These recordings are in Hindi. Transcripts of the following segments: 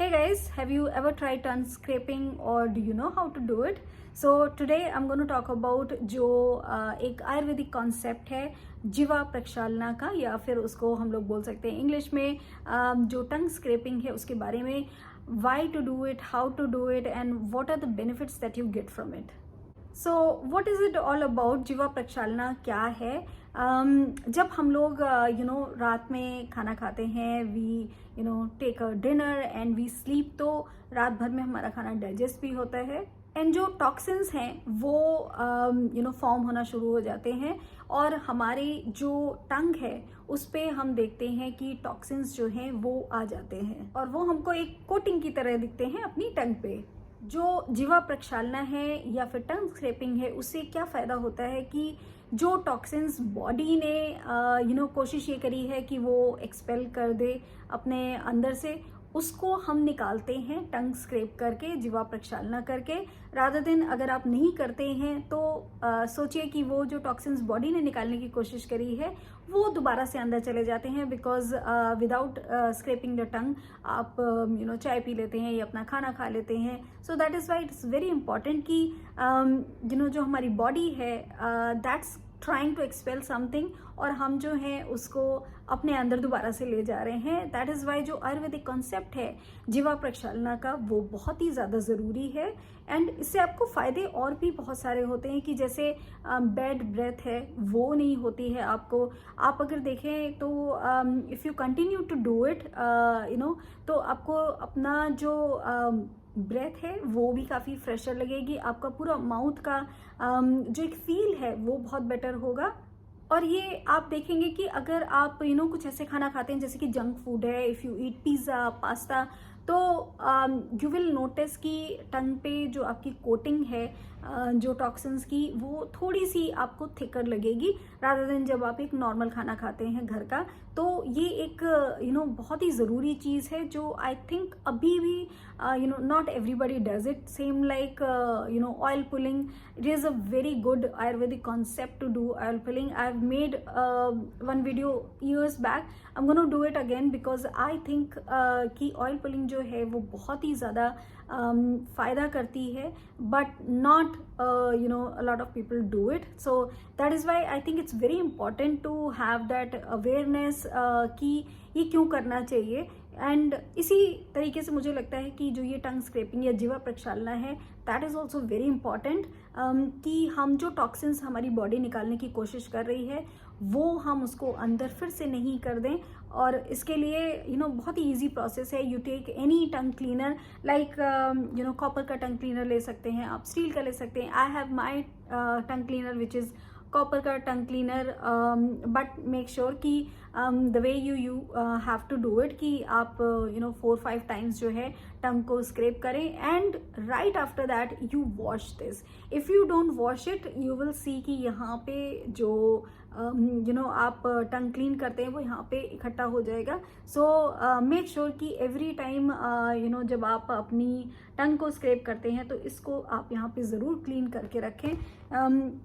Hey guys, have you ever tried tongue scraping or do you know how to do it? So today I'm going to talk about जो एक आयुर्वेदिक कॉन्सेप्ट है जीवा प्रक्षालना का, या फिर उसको हम लोग बोल सकते हैं इंग्लिश में जो टंग स्क्रैपिंग है उसके बारे में. Why to do it, how to do it and what are the benefits that you get from it. So what is it all about जीवा प्रक्षालना क्या है. जब हम लोग रात में खाना खाते हैं, we take a dinner and we sleep, तो रात भर में हमारा खाना डाइजेस्ट भी होता है एंड जो टॉक्सिन्स हैं वो फॉर्म होना शुरू हो जाते हैं और हमारी जो टंग है उस पे हम देखते हैं कि टॉक्सिन्स जो हैं वो आ जाते हैं और वो हमको एक कोटिंग की तरह दिखते हैं अपनी टंग पे. जो जीवा प्रक्षालना है या फिर टंग स्क्रैपिंग है, उससे क्या फ़ायदा होता है कि जो टॉक्सिन्स बॉडी ने कोशिश ये करी है कि वो एक्सपेल कर दे अपने अंदर से, उसको हम निकालते हैं टंग स्क्रैप करके, जीवा प्रक्षालना करके. रादर दिन अगर आप नहीं करते हैं तो सोचिए कि वो जो टॉक्सिन्स बॉडी ने निकालने की कोशिश करी है वो दोबारा से अंदर चले जाते हैं. Because without scraping the tongue आप चाय पी लेते हैं या अपना खाना खा लेते हैं. So that is why it's very important कि जो हमारी बॉडी है that's trying to expel something और हम जो है उसको अपने अंदर दोबारा से ले जा रहे हैं. दैट इज़ वाई जो आयुर्वेदिक कॉन्सेप्ट है जीवा प्रक्षालना का वो बहुत ही ज़्यादा ज़रूरी है. एंड इससे आपको फ़ायदे और भी बहुत सारे होते हैं कि जैसे बैड ब्रेथ है वो नहीं होती है आपको. आप अगर देखें तो if you continue to do it तो आपको अपना जो ब्रेथ है वो भी काफ़ी फ्रेशर लगेगी. आपका पूरा माउथ का जो एक फील है वो बहुत बेटर होगा. और ये आप देखेंगे कि अगर आप कुछ ऐसे खाना खाते हैं जैसे कि जंक फूड है, if you eat pizza, pasta, तो यू विल नोटिस कि टंग पे जो आपकी कोटिंग है जो टॉक्सिन्स की वो थोड़ी सी आपको थिकर लगेगी रादर देन जब आप एक नॉर्मल खाना खाते हैं घर का. तो ये एक बहुत ही ज़रूरी चीज़ है जो आई थिंक अभी भी not everybody does it. Same like oil pulling, it is a very good ayurvedic concept to do oil pulling. I have made one video years back. I am gonna do it again because I think कि ऑयल पुलिंग जो है वो बहुत ही ज़्यादा फ़ायदा करती है, but not a lot of people do it. So that is why I think it's very important to have that awareness कि ये क्यों करना चाहिए. एंड इसी तरीके से मुझे लगता है कि जो ये टंग स्क्रैपिंग या जीवा प्रक्षालना है that is also very important कि हम जो टॉक्सिन्स हमारी बॉडी निकालने की कोशिश कर रही है वो हम उसको अंदर फिर से नहीं कर दें. और इसके लिए बहुत ही ईजी प्रोसेस है. You take any tongue cleaner like copper का टंग क्लीनर ले सकते हैं आप, स्टील का ले सकते हैं. I have my tongue cleaner which is copper का tongue cleaner, but make sure कि the way you have to do it कि आप 4-5 टाइम्स जो है टंग को स्क्रैप करें and right after that you wash this. If you don't wash it you will see कि यहाँ पे जो आप टंग क्लीन करते हैं वो यहाँ पे इकट्ठा हो जाएगा. सो मेक श्योर कि एवरी टाइम जब आप अपनी टंग को स्क्रैप करते हैं तो इसको आप यहाँ पे ज़रूर क्लीन करके रखें.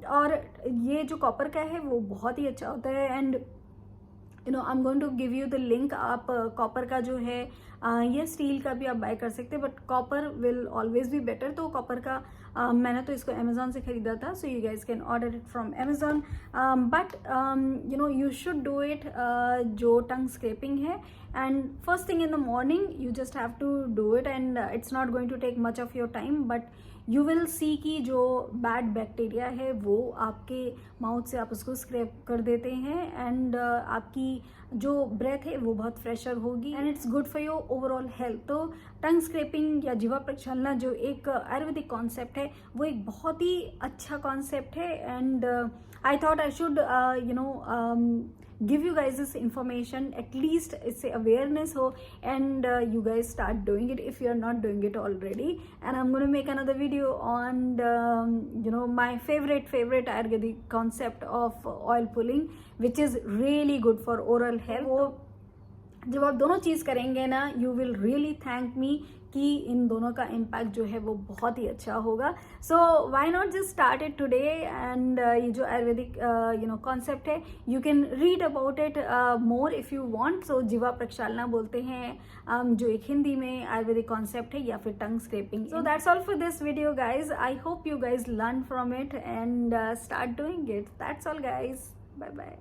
और ये जो कॉपर का है वो बहुत ही अच्छा होता है. And I am going to give you the link. आप कॉपर का जो है या स्टील का भी आप बाय कर सकते हैं, but copper will always be better. तो कॉपर का मैंने तो इसको अमेजोन से खरीदा था, so you guys can order it from Amazon. But you should do it जो टंग स्क्रैपिंग है. And first thing in the morning you just have to do it and it's not going to take much of your time, but you will see कि जो बैड बैक्टीरिया है वो आपके माउथ से आप उसको स्क्रैप कर देते हैं एंड आपकी जो ब्रेथ है वो बहुत फ्रेशर होगी and it's good for your overall health. तो टंग स्क्रैपिंग या जीवा प्रक्षालना जो एक आयुर्वेदिक कॉन्सेप्ट है वो एक बहुत ही अच्छा कॉन्सेप्ट है. And I thought I should give you guys this information, at least it's a awareness ho, and you guys start doing it if you are not doing it already. And I'm going to make another video on my favorite Ayurvedic concept of oil pulling, which is really good for oral health. जब आप दोनों चीज़ करेंगे ना, you will really thank me कि इन दोनों का इम्पैक्ट जो है वो बहुत ही अच्छा होगा. So why not just start it today. And ये जो आयुर्वेदिक कॉन्सेप्ट है, you can read about it more if you want. So जीवा प्रक्षालना बोलते हैं जो एक हिंदी में आयुर्वेदिक कॉन्सेप्ट है, या फिर tongue scraping. So that's all for this video guys. I hope you guys learn from it and start doing it. That's all guys. Bye bye.